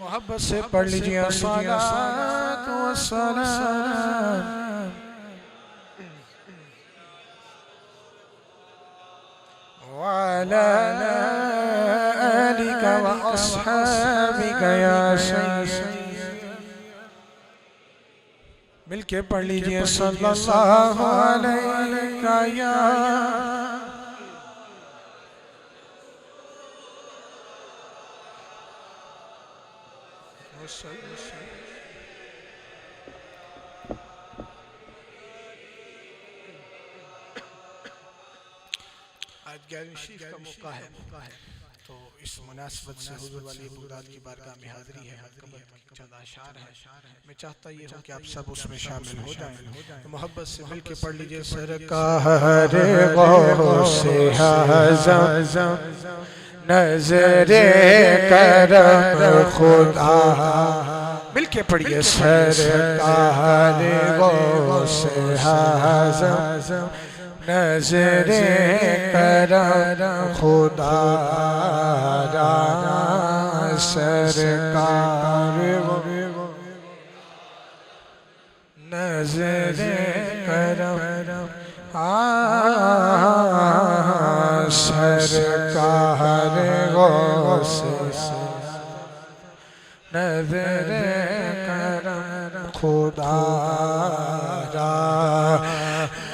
मोहब्बत से पढ़ लीजिए अस्सलातु वस्सलाम वअला आलिका व अस्हाबिका या सय्यदी। मिलके पढ़ लीजिए सल्लल्लाहु अलैका या आज 11वीं शरीफ का मौका है, तो इस मुनासिबत से हुजूर वाली बुगदाद की बारगाह में हाज़िरी है। चंद अशार है, मैं चाहता ये हूँ कि आप सब उसमें शामिल हो जाएं। तो मोहब्बत से मिल के पढ़ लीजिए सरकार गौसे आज़म नज़रे करम खुदा। मिल के पढ़िए सरकार गौसे आज़म नज़रे करम खुदा सरकार नज़रे करम सरकार गौसे नज़रे करम खुदा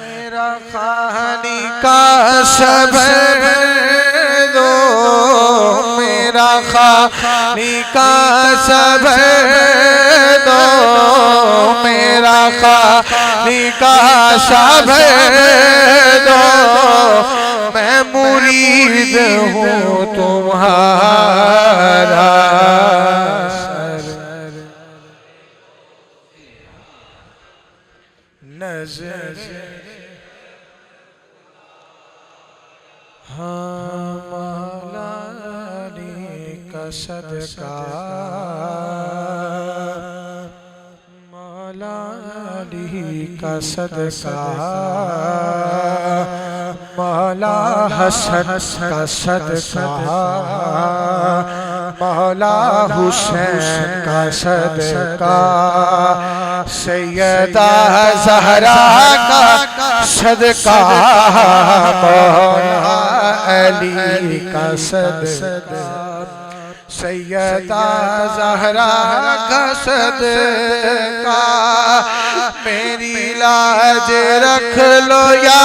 मेरा खानी का सबर दो, मेरा खानी का सबर दो, मेरा खानी का सबर दो। मैं मुरीद हूँ तुम्हारा नज़र मौलानी का सदका, मौलानी का सदका, मौला हसन का सदका, मौला हुसैन का सदका, सैयदा ज़हरा का सदका, मौला अली का सदका, सैयदा ज़हरा का सदका, मेरी लाज रख लो या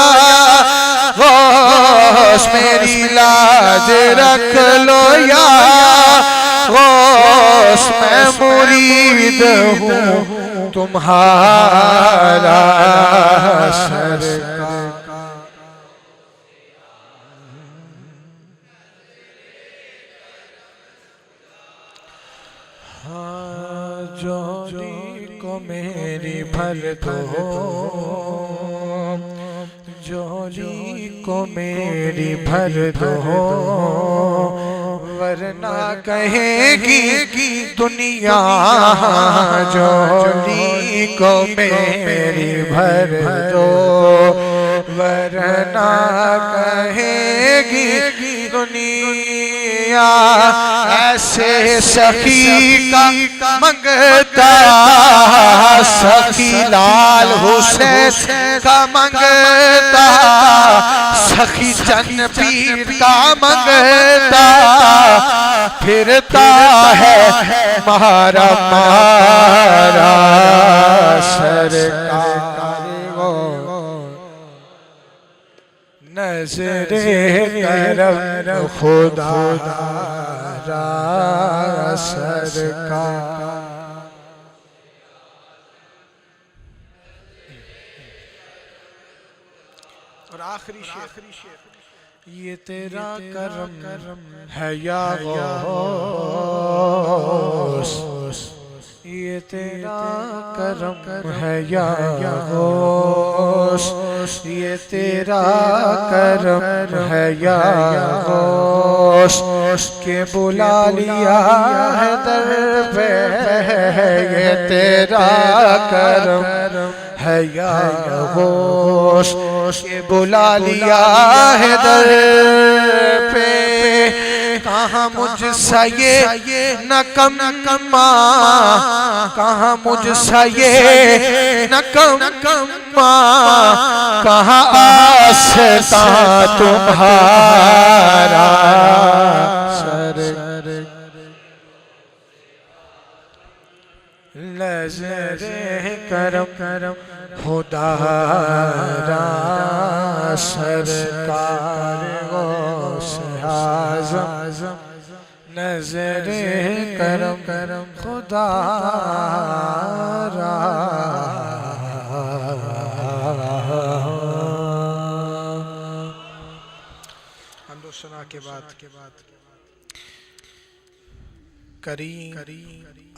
गौस, मेरी लाज रख लो या गौस, मैं मुरीद हूँ तुम्हारा सरकार। झोली को मेरी भर दो, झोली को मेरी भर दो, वरना कहेगी दुनिया झोली को मेरी भर दो, वरना कहेगी दुनिया ऐसे सखी का मंगता, सखी लाल हुसैन का मंगता, सखी चन्न पीर का मंगता, फिरता है मारा मारा सरकार वो, नज़रे करम खुदा सरकार। और आखिरी शेर, ये तेरा करम है या गौस, ये तेरा करम है या गौस, ये तेरा करम है या गौस, के बुला लिया है दर पे, ये तेरा करम है या गौस, के बुला लिया है दर पे, कहाँ मुझसा ये नकम्मा, कहाँ मुझसा ये नकम्मा, कहाँ आस्था तुम्हारा सर, नज़रे करम खुदा सरकार गौसे आज़म, नज़रे करम खुदा हिंदुस्तान के बाद करीम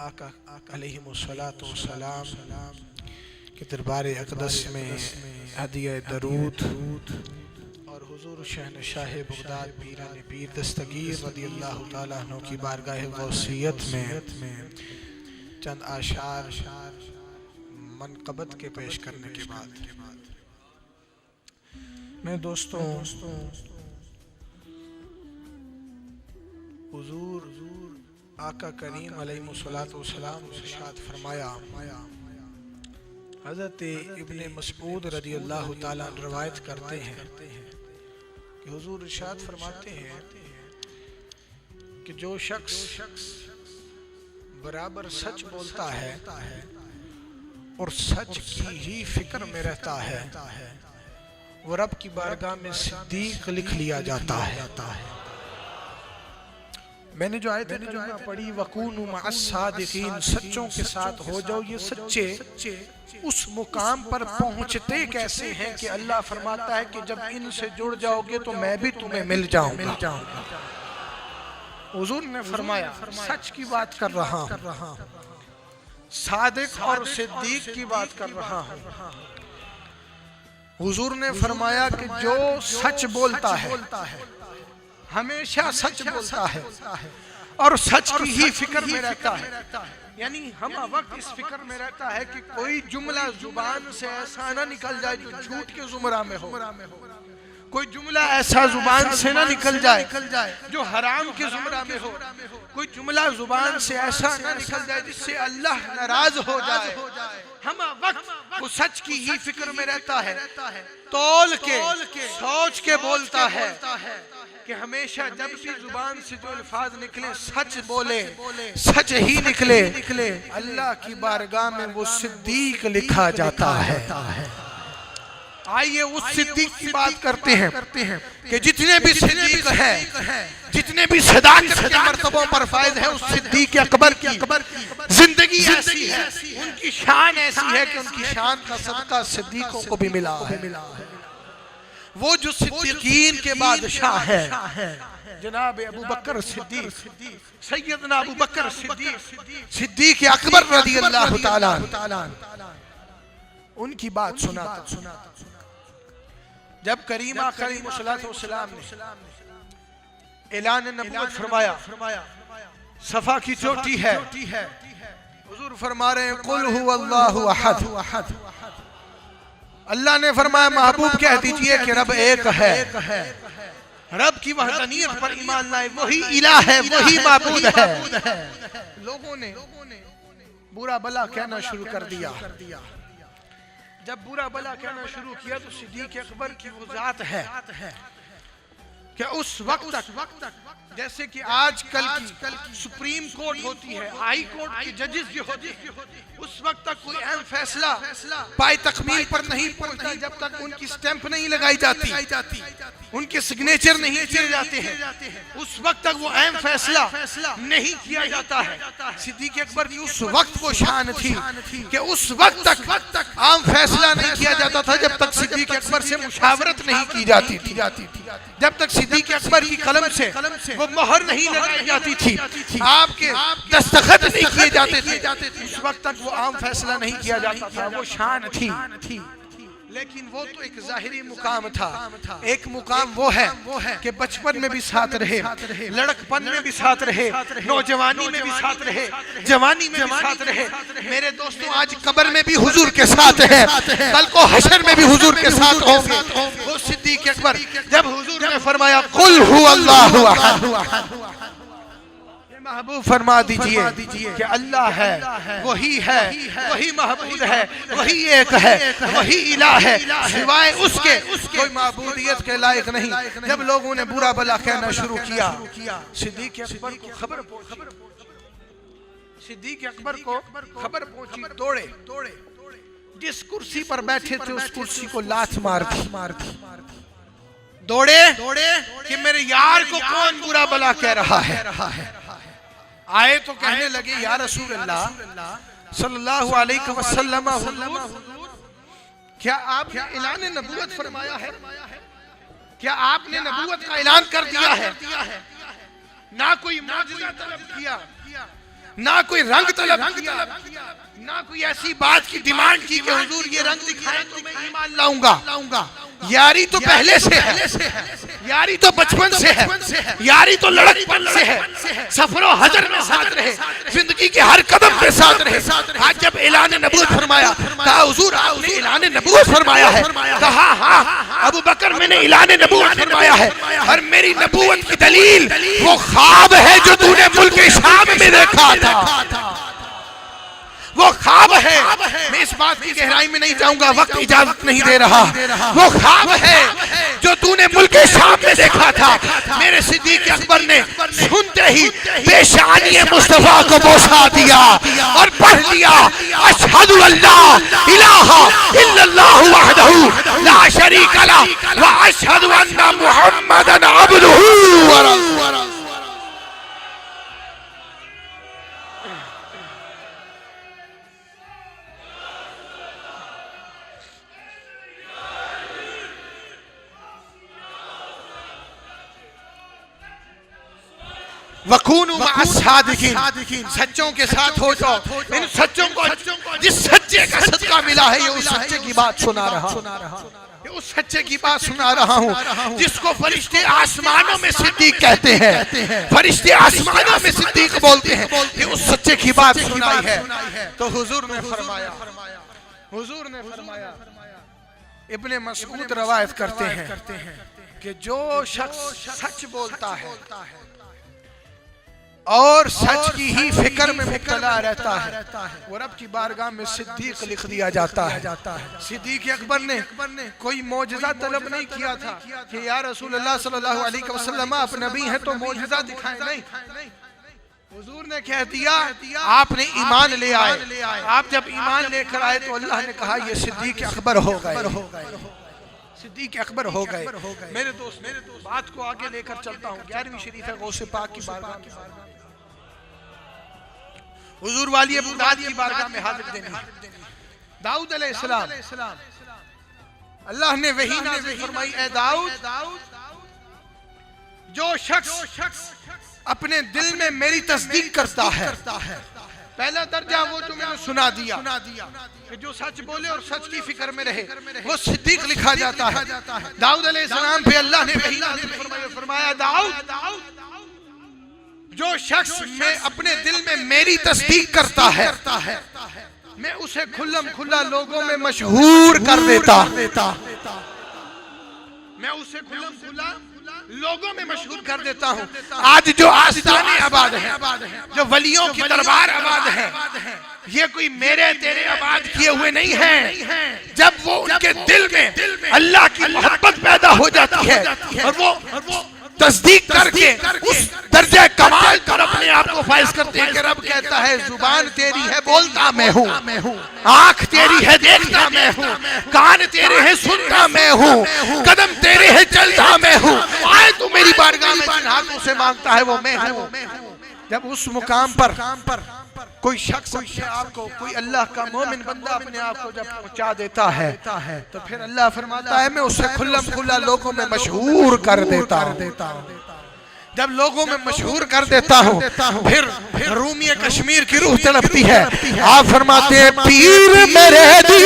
आका अलैहिमुस्सलातु वस्सलाम के दरबार अक़दस में हदिया दरूद और हुजूर शहनशाह बगदाद पीराने पीर दस्तगीर रज़ियल्लाहु ताला अन्हु की बारगाह गौसियत में चंद आशार मनक़बत के पेश करने के बाद मैं दोस्तों हुजूर आका करीम अलैहिस्सलातु वस्सलाम इरशाद फरमाया, हज़रत इब्ने मसऊद रज़ियल्लाहु ताला अन्हु रवायत करते हैं कि हुजूर इरशाद फरमाते हैं कि जो शख्स बराबर सच बोलता है और सच की ही फिक्र में रहता है, वो रब की बारगाह में सिद्दीक लिख लिया जाता है। मैंने जो आयत पढ़ी वकूनु मअस-सादिकीन, सच्चों के साथ हो जाओ, ये सच्चे उस मुकाम पर पहुंचते कैसे हैं कि अल्लाह फरमाता है कि जब इनसे जुड़ जाओगे तो मैं भी तुम्हें मिल जाऊंगा। हुजूर ने फरमाया सच की बात कर रहा हूं, सादिक और सिद्दीक की बात कर रहा हूं। हुजूर ने फरमाया कि जो सच बोलता है हमेशा सच बोलता है और सच की ही फिक्र में रहता है, यानी हम वक्त इस फिक्र में रहता है कि कोई जुमला जुबान से ऐसा ना निकल जाए जो झूठ के जुमरा में हो। कोई जुमला ऐसा जुबान से ना निकल जाए जो हराम के जुमरा में हो, कोई जुमला जुबान से ऐसा ना निकल जाए जिससे अल्लाह नाराज हो जाए। हम वक्त वो सच की ही फिक्र में रहता है, तौल के सोच के बोलता है कि हमेशा जब भी जुबान से जो अल्फाज निकले सच बोले, सच ही निकले। अल्लाह की बारगाह में वो सिद्दीक लिखा जाता है। आइए उस सिद्दीक की बात करते हैं कि जितने भी सिद्दीक हैं, जितने भी सदाकत के मर्तबों पर फायज है, उस सिद्दीक अकबर की जिंदगी ऐसी है, उनकी शान ऐसी है कि उनकी शान का सदका सिद्दीकों को भी मिला है। वो जो सिद्दीकीन के बादशाह है जनाब अबू बकर सिद्दीक, सैयदना अबू बकर सिद्दीक अकबर रज़ियल्लाहु ताला उनकी बात सुना। जब करीमा करीमुस्सलाम ने ऐलान नबूवत फरमाया, सफा की चोटी है, हुजूर फरमा रहे हैं कुल हुवल्लाहु अहद। अल्लाह ने फरमाया महबूब कह दीजिए कि रब एक है। रब की वहदानियत पर ईमान लाए, वही इलाह है, वही माबूद है। लोगों ने बुरा भला कहना शुरू कर दिया। जब बुरा भला कहना शुरू किया तो सिद्दीक अकबर की वो जात है कि उस वक्त तक जैसे कि आजकल की सुप्रीम कोर्ट होती है, हाई कोर्ट के जजेस जो होते हैं, उस वक्त तक कोई अहम फैसला पाए तकमील पर नहीं पहुंचता जब तक उनकी स्टैंप नहीं लगाई जाती, उनके सिग्नेचर नहीं किए जाते हैं, उस वक्त तक वो अहम फैसला नहीं किया जाता है। सिद्दीक अकबर की उस वक्त वो शान थी कि उस वक्त तक आम फैसला नहीं किया जाता था जब तक सिद्दीक अकबर से मुशावरत नहीं की जाती थी, जब तक सिद्दीक अकबर की कलम से वो मोहर नहीं लगाई जाती थी, आपके दस्तखत नहीं किए जाते थे, उस वक्त तक वो आम फैसला नहीं किया जाता था। वो शान थी। लेकिन वो तो एक जाहिरी मुकाम था। एक मुकाम वो है कि बचपन में भी साथ रहे, लड़कपन में भी साथ रहे, नौजवानी में भी साथ रहे, जवानी में भी साथ रहे। मेरे दोस्तों आज कब्र में भी हुजूर के साथ है, कल को हशर में भी हुजूर के साथ होंगे। वो सिद्दीक अकबर जब हुजूर ने फरमाया कुल हुवल्लाहु अहद, महबूब फरमा दीजिए कि अल्लाह है, वही है, वही महबूद है, वही एक है, वही इलाह है, सिवाय उसके कोई माबूदियत के लायक नहीं। जब लोगों ने बुरा भला कहना शुरू किया, सिद्दीक अकबर को खबर पहुंची, सिद्दीक अकबर को खबर पहुंची, दौड़े, जिस कुर्सी पर बैठे थे उस कुर्सी को लात मार दी। दौड़े कि मेरे यार को कौन बुरा भला कह रहा है। आए तो कहने लगे या रसूल अल्लाह सल्लल्लाहु अलैहि वसल्लम, क्या आपने ऐलान नबूवत फरमाया है? क्या आपने नबूवत का ऐलान कर दिया है? ना कोई मौजज़ा तलब किया, ना कोई रंग तलब किया, ना कोई ऐसी बात की डिमांड की कि हुजूर ये रंग दिखाएं तो मैं ईमान लाऊंगा। यारी तो पहले से है, यारी तो बचपन से है, यारी तो लड़कपन से है, सफरो हजर में साथ रहे, जिंदगी के हर कदम पे साथ रहे। आज जब ऐलान नबूवत फरमाया, कहा हुजूर आपने ऐलान नबूवत फरमाया है? कहा हाँ अबू बकर मैंने ऐलान नबूवत फरमाया है, और मेरी नबूवत की दलील वो ख्वाब है जो तूने मुल्क शाम में देखा था। वो ख्वाब है, मैं इस बात की गहराई में नहीं जाऊंगा, वक्त इजाजत नहीं दे रहा। वो ख्वाब है जो तूने मुल्क शाम में देखा था। मेरे सिद्दीक अकबर ने सुनते ही पेशानी मुस्तफा को बोसा दिया और पढ़ लिया अशहदु अल्ला इलाहा इल्लल्लाहु वहदहु ला शरीका लहु व अशहदु अन्ना मुहम्मदन अब्दुहु व रसूलुहु। वकूनु मअस-सादिकीन, सच्चों के साथ हो जाओ। इन सच्चों को जिस सच्चे का सदका मिला है ये उस सच्चे की बात सुना रहा हूँ, उस सच्चे की बात सुना रहा हूँ जिसको फरिश्ते आसमानों में सिद्दीक कहते हैं, फरिश्ते आसमानों में सिद्दीक बोलते हैं। ये उस सच्चे की बात सुनाई है। तो हुजूर ने फरमाया, इब्ने मसऊद रवायत करते हैं कि जो शख्स सच बोलता है और सच की ही फिक्र में मुब्तला रहता है वो रब की बारगाह में सिद्दीक लिख दिया जाता है। सिद्दीक अकबर ने कोई मौजज़ा तलब नहीं किया था कि या रसूल अल्लाह सल्लल्लाहु अलैहि वसल्लम आप नबी हैं तो मौजज़ा दिखाएं, नहीं, हुजूर ने कह दिया आपने ईमान ले आए। आप जब ईमान लेकर आए तो अल्लाह ने कहा ये सिद्दीक अकबर हो गए, सिद्दीक अकबर हो गए। मेरे दोस्त बात को आगे लेकर चलता हूँ। 11वीं शरीफ है गौसे पाक की बारगाह, हुजूर वाली बगदाद की बारगाह में हाजिर देनी है। दाऊद अलैहिस्सलाम, अल्लाह ने वही नाज़िल फरमाई, ए दाऊद जो शख्स अपने दिल में मेरी तस्दीक करता है, पहला दर्जा वो जो मैंने सुना दिया कि जो सच बोले और सच की फिक्र में रहे वो सिद्दीक लिखा जाता है। दाऊद अलैहिस्सलाम पे अल्लाह ने वही नाज़िल फरमाया, दाऊद जो शख्स में अपने दिल में मेरी तस्दीक करता है मैं उसे खुल्लम खुल्ला लोगों में मशहूर कर देता, मैं उसे खुल्लम खुल्ला लोगों में मशहूर कर देता हूँ। आज जो आस्थाने आबाद है, जो वलियों की दरबार आबाद है, ये कोई मेरे तेरे आबाद किए हुए नहीं है। जब वो उनके दिल में अल्लाह की मोहब्बत पैदा हो जाती है और वो तस्दीक करके उस दर्जे कमाल पर अपने आप को फाइज करते हैं कि रब कहता है जुबान तेरी है बोलता मैं हूँ, आंख तेरी है देखता मैं हूँ, कान तेरे है सुनता मैं हूँ, कदम तेरे है चलता मैं हूँ, आए तू मेरी बारगाह में जिन हाथों से मांगता है वो मैं हूँ। जब उस मुकाम पर कोई शख्स अपने आप को, कोई अल्लाह का मोमिन बंदा अपने आप को जब पहुंचा देता है तो फिर अल्लाह फरमाता है मैं उसे खुल्लम खुल्ला लोगों में मशहूर कर देता हूँ। जब लोगों में मशहूर कर देता हूँ फिर रूमी कश्मीर की रूह तड़पती है। आप फरमाते हैं पीर मेरे दी,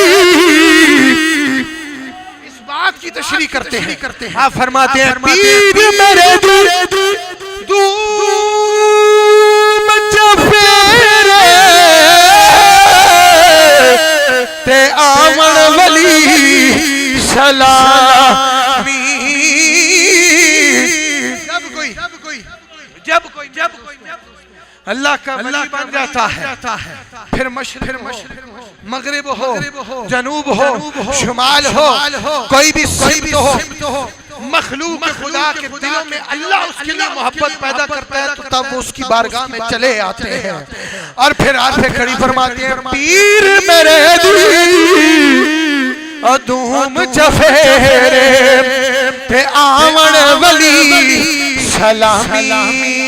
इस बात की तशरीह करते हैं। आप फरमाते हैं पीर मेरे दी ते आमन वली सलामी। जब कोई अल्लाह का वली बन जाता है फिर मशरिक हो, मगरिब हो, जनूब हो, शुमाल हो, कोई भी सिमत हो, मखलूक खुदा के दिलों में अल्लाह उसके लिए मोहब्बत पैदा करता है तो तब वो उसकी बारगाह में चले आते हैं और फिर आंखें खड़ी फरमाते हैं पीर मेरे दी अदूम चफेरे ते आवन वली सलामी।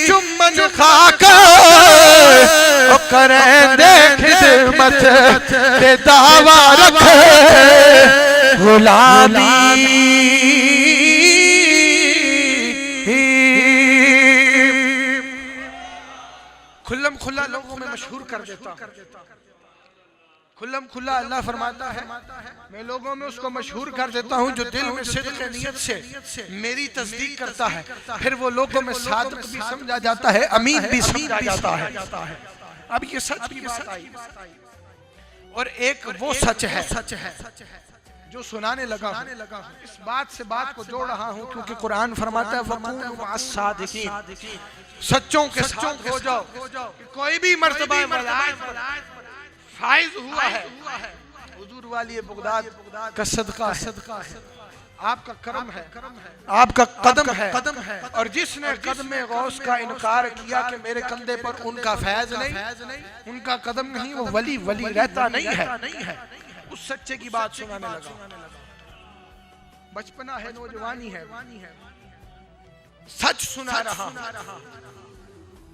चुम्मन खाकर करें दे खिदमत ते दावा रखे गुलामी। खुल्लम खुल्ला लोगों में मशहूर कर देता, खुल्लम खुल्ला अल्लाह फरमाता है मैं लोगों में उसको मशहूर कर देता हूँ जो दिल में सिद्क़ नियत से मेरी तस्दीक करता है। फिर वो लोगों में सादिक भी समझा जाता है, अमीन भी समझा जाता है। अब ये सच की बात आई और एक वो सच है जो सुनाने लगा हूं। इस बात से बात को जोड़ रहा हूँ क्योंकि कुरान फरमाता है वकूनू मअस-सादिकीन, सच्चों के साथ हो जाओ। कोई भी मर्तबा फाइज हुआ है हुजूर वाली बगदाद का सदका है, आपका करम है, आपका कदम है। और जिसने कदम गौस का इनकार किया कि मेरे कंधे पर उनका फैज नहीं, उनका कदम नहीं, वो वली रहता नहीं है। उस सच्चे की बात सुनाने लगा। बचपना है, नौजवानी है, सच सुना रहा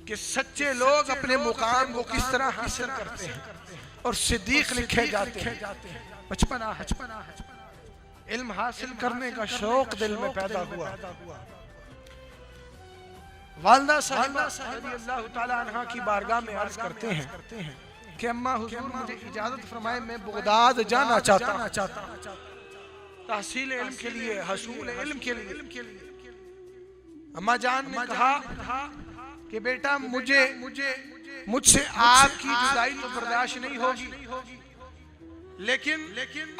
कि सच्चे लोग अपने मुकाम को किस तरह हासिल करते हैं और सिद्दीक लिखे जाते हैं। बचपना है, इल्म हासिल करने का शौक दिल में पैदा हुआ। वालिदा साहिबा रज़ियल्लाहु ताला अन्हा की बारगाह में अर्ज करते हैं कि अम्मा हुजूर मुझे इजाजत फरमाए मैं बगदाद जाना चाहता तहसील इल्म के लिए, हसूल इल्म के लिए। अम्मा जान ने कहा कि बेटा मुझसे आपकी जुदाई तो बर्दाश्त नहीं होगी, लेकिन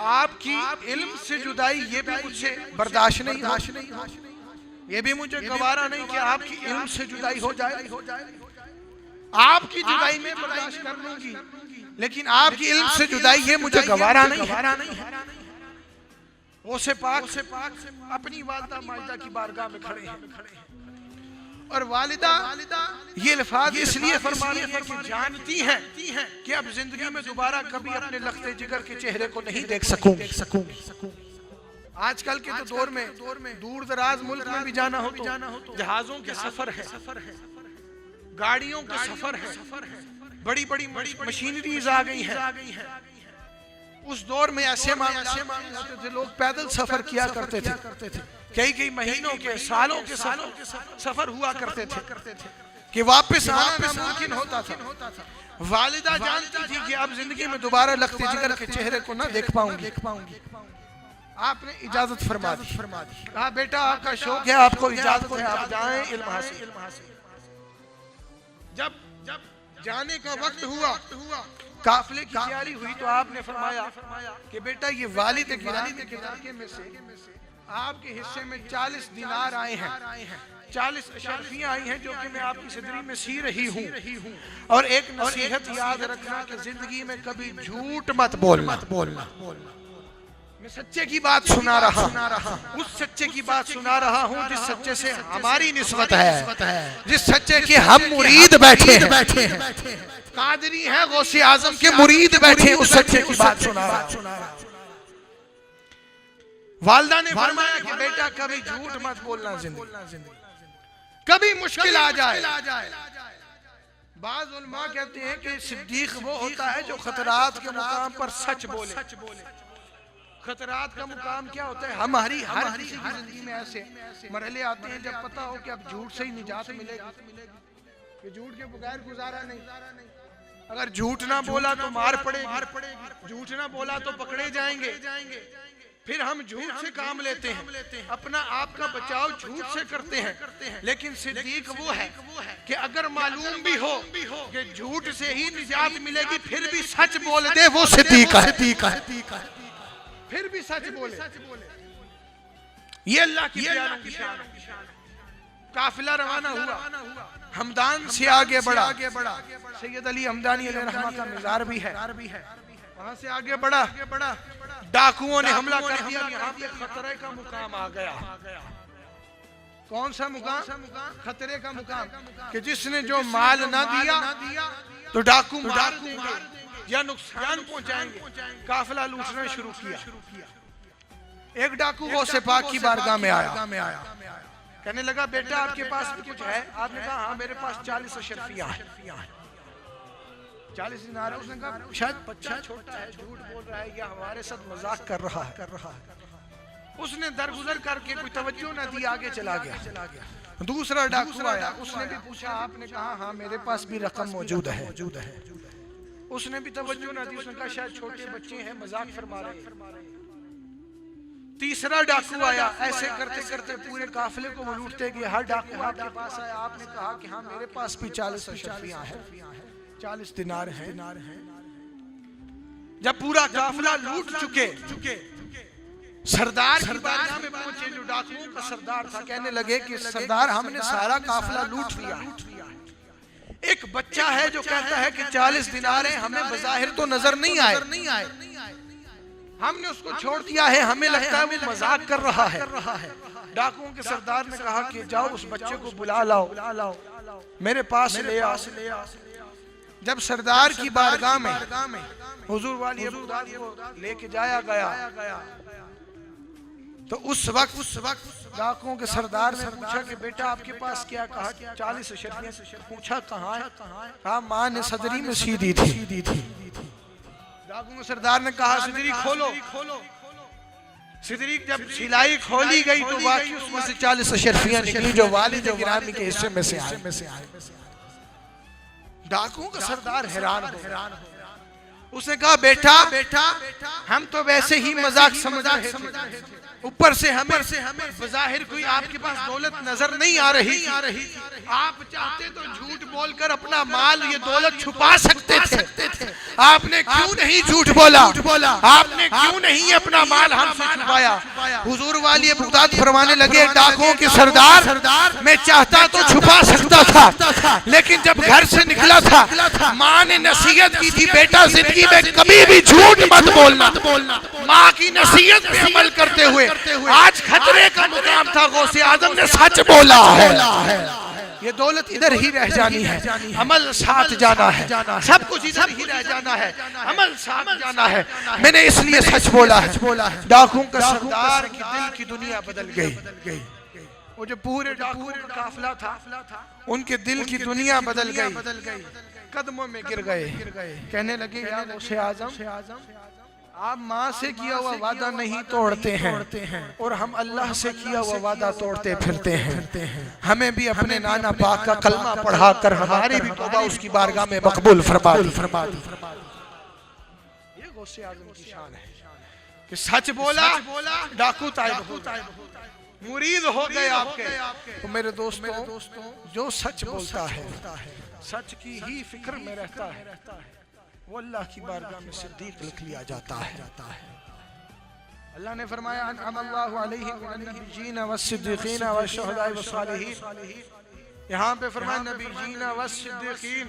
आपकी इल्म से जुदाई ये भी मुझे बर्दाश्त नहीं हो, ये भी मुझे गवारा नहीं कि आपकी इल्म से जुदाई हो जाए। आपकी जुदाई में बर्दाश्त कर लूंगी, लेकिन आपकी इल्म से जुदाई ये मुझे गवारा नहीं है। वो से पाक अपनी वालिदा माजिदा की बारगाह में खड़े हैं और वालिदा ये अल्फाज इसलिए फरमा रही है कि जानती हैं कि अब जिंदगी में दोबारा कभी अपने लख्ते जिगर के चेहरे को नहीं देख सकूंगी। आजकल के तो दौर में दूर दराज मुल्क में भी जाना हो तो जहाजों के सफर है, गाड़ियों के सफर है, बड़ी बड़ी मशीनरीज आ गई है। उस दौर में ऐसे होते थे, लोग पैदल सफर किया करते थे, कई महीनों के सालों के सफर हुआ करते थे कि वापस आना नामुमकिन होता था। वालिदा जानती थी कि अब जिंदगी में दोबारा लख्ते जिगर के चेहरे को ना देख पाऊंगी। आपने इजाजत फरमा दी, कहा बेटा आपका शौक है, आपको इजाजत है, आप जाएं इल्म हासिल। जब जाने का वक्त हुआ, काफिले की तैयारी हुई, तो आपने फरमाया कि बेटा ये वालिद गिरानी के तरीके में से आपके हिस्से में 40 दिनार आए हैं, 40 अशरफियां आई हैं जो कि मैं आपकी सदरी में सी रही हूँ। और एक नसीहत याद रखना कि जिंदगी में कभी झूठ मत बोलना। मैं सच्चे की बात सुना रहा हूँ, उस सच्चे की बात सुना रहा हूँ जिस सच्चे से हमारी निस्बत है, जिस सच्चे के हम मुरीद बैठे हैं, कादरी हैं, गौसे आजम के मुरीद बैठे हैं, उस सच्चे की बात सुना रहा हूँ। वालिदा ने फरमाया कि बेटा कभी झूठ मत बोलना, जिंदगी कभी मुश्किल आ जाए। बाज़ उलमा कहते हैं कि सिद्दीक वो होता है जो खतरात के मुकाम पर सच बोले। खतरात का मुकाम क्या होता है? हमारी हर किसी की जिंदगी में ऐसे मरहले आते हैं जब पता हो कि अब झूठ से ही निजात मिलेगी, कि झूठ के बगैर गुजारा नहीं। अगर झूठ ना बोला तो मार पड़ेगी, झूठ ना बोला तो पकड़े जाएंगे। फिर हम झूठ से काम लेते हैं, अपना आप का बचाव झूठ से करते हैं। लेकिन सिद्दीक वो है कि अगर मालूम भी हो कि झूठ से ही निजात मिलेगी, फिर भी सच बोल दे, वो सिद्दीक है। फिर भी सच बोले, ये अल्लाह की प्यारों की शान है। काफिला रवाना हुआ, हमदान से आगे बढ़ा। सैयद अली हमदानी अलैहि रहमा का मज़ार भी है, वहां से आगे बढ़ा। डाकुओं ने हमला कर दिया, यहाँ पे खतरे का मुकाम आ गया। कौन सा मुकाम? खतरे का मुकाम, कि जिसने जो माल ना दिया तो डाकू मार देंगे या नुकसान पहुंचाएंगे। काफिला लूटना शुरू किया। एक डाकू गौसे पाक की बारगाह में आया, कहने लगा बेटा आपके पास भी कुछ है? आपने कहा हाँ मेरे पास 40 अशरफियां हैं, 40 दिनार। उसने कहा शायद बच्चा छोटा है, झूठ बोल रहा है या हमारे साथ मजाक कर रहा है। उसने दरगुजर करके कोई तवज्जो न दी, आगे चला गया। दूसरा डाकू आया, उसने भी पूछा, आपने कहा हाँ मेरे पास भी रकम मौजूद है। उसने भी तवज्जो न दी, उसने कहा शायद छोटे बच्चे हैं, मजाक फरमा रहे हैं। तीसरा डाकू आया, ऐसे करते करते पूरे काफिले को वो लूटते गए। हर डाकू आपके पास आया, आपने कहा कि हाँ मेरे पास भी 40 अशरफियां हैं, 40 दिनार हैं। जब पूरा काफिला लूट चुके, सरदार की बारगाह में पहुंचे, जो डाकुओं का सरदार था, कहने लगे कि सरदार हमने सारा काफिला लूट लिया। एक बच्चा है जो कहता है कि 40 दिनार हैं, हमें बज़ाहिर तो नजर नहीं आए, हमने उसको छोड़ दिया है, हमें लगता है वो मजाक कर रहा है। डाकुओं के सरदार ने कहा कि जाओ उस बच्चे को बुला लाओ, मेरे पास ले आओ। जब सरदार की बारगाह में हुजूर वाली अबू दाऊद को लेके जाया गया, तो उस वक्त डाकुओं के सरदार ने पूछा कि बेटा आपके पास क्या? कहा 40 अशरफियां। पूछा कहाँ है? कहा माँ ने सदरी में सी दी थी। डाकुओं के सरदार ने कहा सदरी खोलो। सदरी जब सिलाई खोली गई तो वाकई उसमें से 40 अशरफियां निकली जो वालिद गिरामी के हिस्से में से आए। डाकुओं का सरदार हैरान हो, उसने कहा बेटा हम तो वैसे ही मजाक समझ रहे थे, ऊपर से हमें बज़ाहिर कोई आपके पास दौलत नजर नहीं आ रही, आप चाहते तो झूठ बोलकर अपना माल ये दौलत छुपा सकते थे, आपने क्यों नहीं झूठ बोला, आपने क्यों नहीं अपना माल हमसे छुपाया। हुजूर वाली बुगदाद फरमाने लगे डाकुओं के सरदार मैं चाहता तो छुपा सकता था, लेकिन जब घर से निकला था माँ ने नसीहत की थी बेटा जिंदगी में कभी भी झूठ मत बोलना। माँ की नसीहत पे अमल करते हुए आज खतरे का मुकाम था, गौसे आजम ने सच बोला है। ये दौलत इधर ही रह जानी है, अमल साथ जाना है, सब कुछ इधर ही रह जाना है, अमल साथ जाना है। मैंने इसलिए सच बोला है। डाकुओं का सरदार की दिल की दुनिया बदल गई, वो जो पूरे डाकुओं का काफिला था उनके दिल की दुनिया बदल गई, कदमों में गिर गए, कहने लगे या गौसे आजम आप माँ से किया हुआ वादा नहीं तोड़ते हैं और हम अल्लाह से किया हुआ वादा तोड़ते फिरते हैं, हमें भी अपने नाना पाक का कलमा पढ़ा कर हमारी भी तौबा उसकी बारगाह में मकबूल फरमा दी। ये गौसे आज़म की शान है कि सच बोला, डाकू ताइब मुरीद हो गए आपके। तो मेरे दोस्तों जो सच बोलता है सच की ही फिक्र में रहता है वो अल्लाह की बारगाह में सिद्दीक लिख लिया जाता है। अल्लाह ने फरमाया अनअमल्लाहु अलैहिम मिनन्नबिय्यीन वस्सिद्दीक़ीन वश्शुहदाए वस्सालिहीन, यहाँ पे फरमाया नबिय्यीन वस्सिद्दीक़ीन,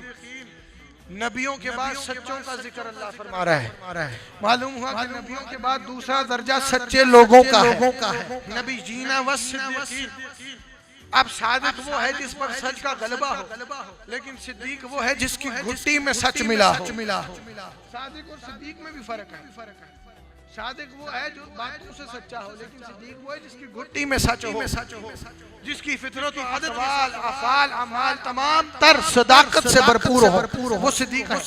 नबियों के बाद सच्चों का जिक्र अल्लाह फरमा रहा है। मालूम हुआ कि नबियों के बाद दूसरा दर्जा सच्चे लोगों का है। नबिय्यीन वस्सिद्दीक़ीन, अब सादिक वो है जिस पर सच का गलबा हो, लेकिन सिद्दीक वो है जिसकी घुट्टी में सच मिला हो। सादिक और सिद्दीक में भी फर्क है। सादिक वो है जो बातों से सच्चा हो, लेकिन सिद्दीक वो है जिसकी घुट्टी में सच हो, जिसकी फितरत और अक़वाल अफ़ाल अमाल तमाम तर सदाकत से भरपूर हो, वो सिद्दीक है।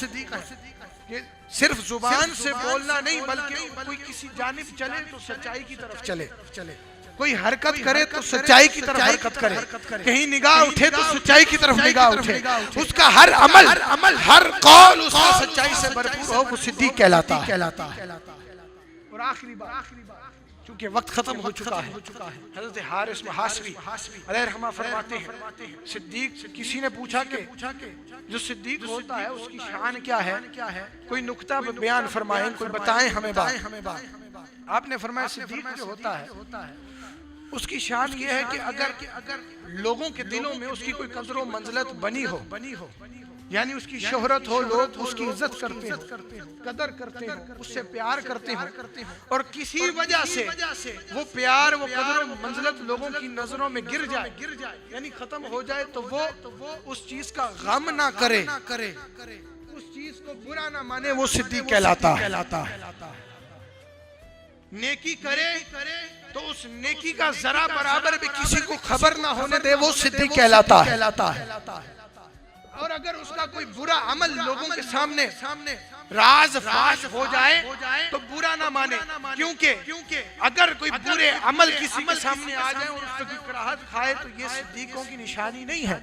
सिर्फ जुबान से बोलना नहीं बल्कि कोई किसी जानिब चले तो सच्चाई की तरफ चले, कोई हरकत करे तो सच्चाई की तरफ हरकत करे, कहीं निगाह उठे तो सच्चाई की तरफ निगाह उठे, उसका हर अमल हर कौल उसका सच्चाई से भरपूर हो, वो सिद्दीक कहलाता है। और आखिरी बात, चूंकि वक्त खत्म हो चुका है, हज़रत हारिस हाशवी अलैहिर्रहमा फरमाते हैं सिद्दीक, किसी ने पूछा कि जो सिद्दीक होता है उसकी शान क्या है, कोई नुक्ता बयान फरमाएं, कोई बताएं हमें बात। आपने फरमाया सिद्दीक जो होता है उसकी शान ये है कि अगर लोगों के दिलों में उसकी कोई कदर व मंजिलत बनी हो, यानी उसकी शोहरत हो, लोग उसकी इज्जत करते हो, कदर करते हो, उससे प्यार करते हो, और किसी वजह से वो प्यार वो कदर व मंजिलत लोगों की नजरों में गिर जाए, यानी खत्म हो जाए, तो वो उस चीज का गम ना करे, उस चीज को बुरा ना माने, वो सिद्दीक कहलाता है। नेकी करे तो उस नेकी का जरा बराबर भी किसी को खबर ना होने दे, वो सिद्दीक कहलाता है। और अगर उसका कोई बुरा अमल लोगों के सामने राज फाश हो जाए तो बुरा ना माने, क्योंकि अगर कोई बुरे अमल किसी के सामने आ जाए और उसकी कराहत खाए तो ये सिद्दीकों की निशानी नहीं है।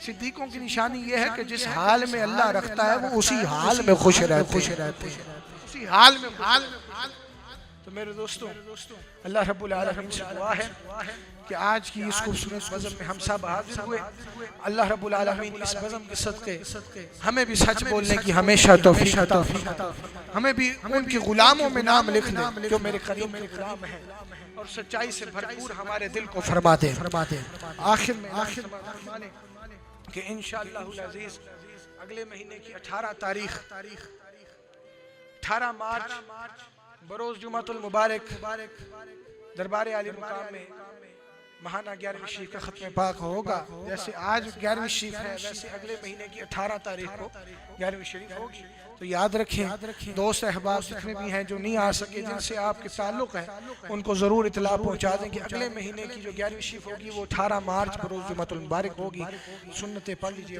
सिद्दीकों की निशानी ये है कि जिस हाल में अल्लाह रखता है वो उसी हाल में खुश रहते उसी हाल में। तो मेरे दोस्तों अल्लाह रब्बुल आलमीन से दुआ है कि आज की इस खूबसूरत गज़ल में हम सब हाजिर हुए। अल्लाह रब्बुल आलमीन इस गज़ल के सदक़े हमें भी सच बोलने की हमेशा तौफीक अता फरमाए, हमें भी उनके गुलामों में नाम लिख ले जो मेरे करीब के गुलाम हैं, और सच्चाई से भरपूर हमारे दिल को फरमा दे। आखिर में कि इंशाअल्लाहुल अज़ीज़ अगले महीने की 18 तारीख 18 मार्च बरोज़ जुमातुल मुबारक दरबार आली मुकाम में महाना 11वीं शरीफ का खत्म पाक होगा। जैसे आज 11वीं शरीफ है, वैसे अगले महीने की 18 तारीख को 11वीं शरीफ होगी। तो याद रखें, दोस्त अहबाब जितने भी हैं जो नहीं आ सके, जिनसे आपके ताल्लुक़ है, उनको ज़रूर इतला पहुँचा दें कि अगले महीने की जो 11वीं शरीफ होगी वो 18 मार्च बरोज़ जुमातुल मुबारक होगी। सुन्नतें पढ़ लीजिए।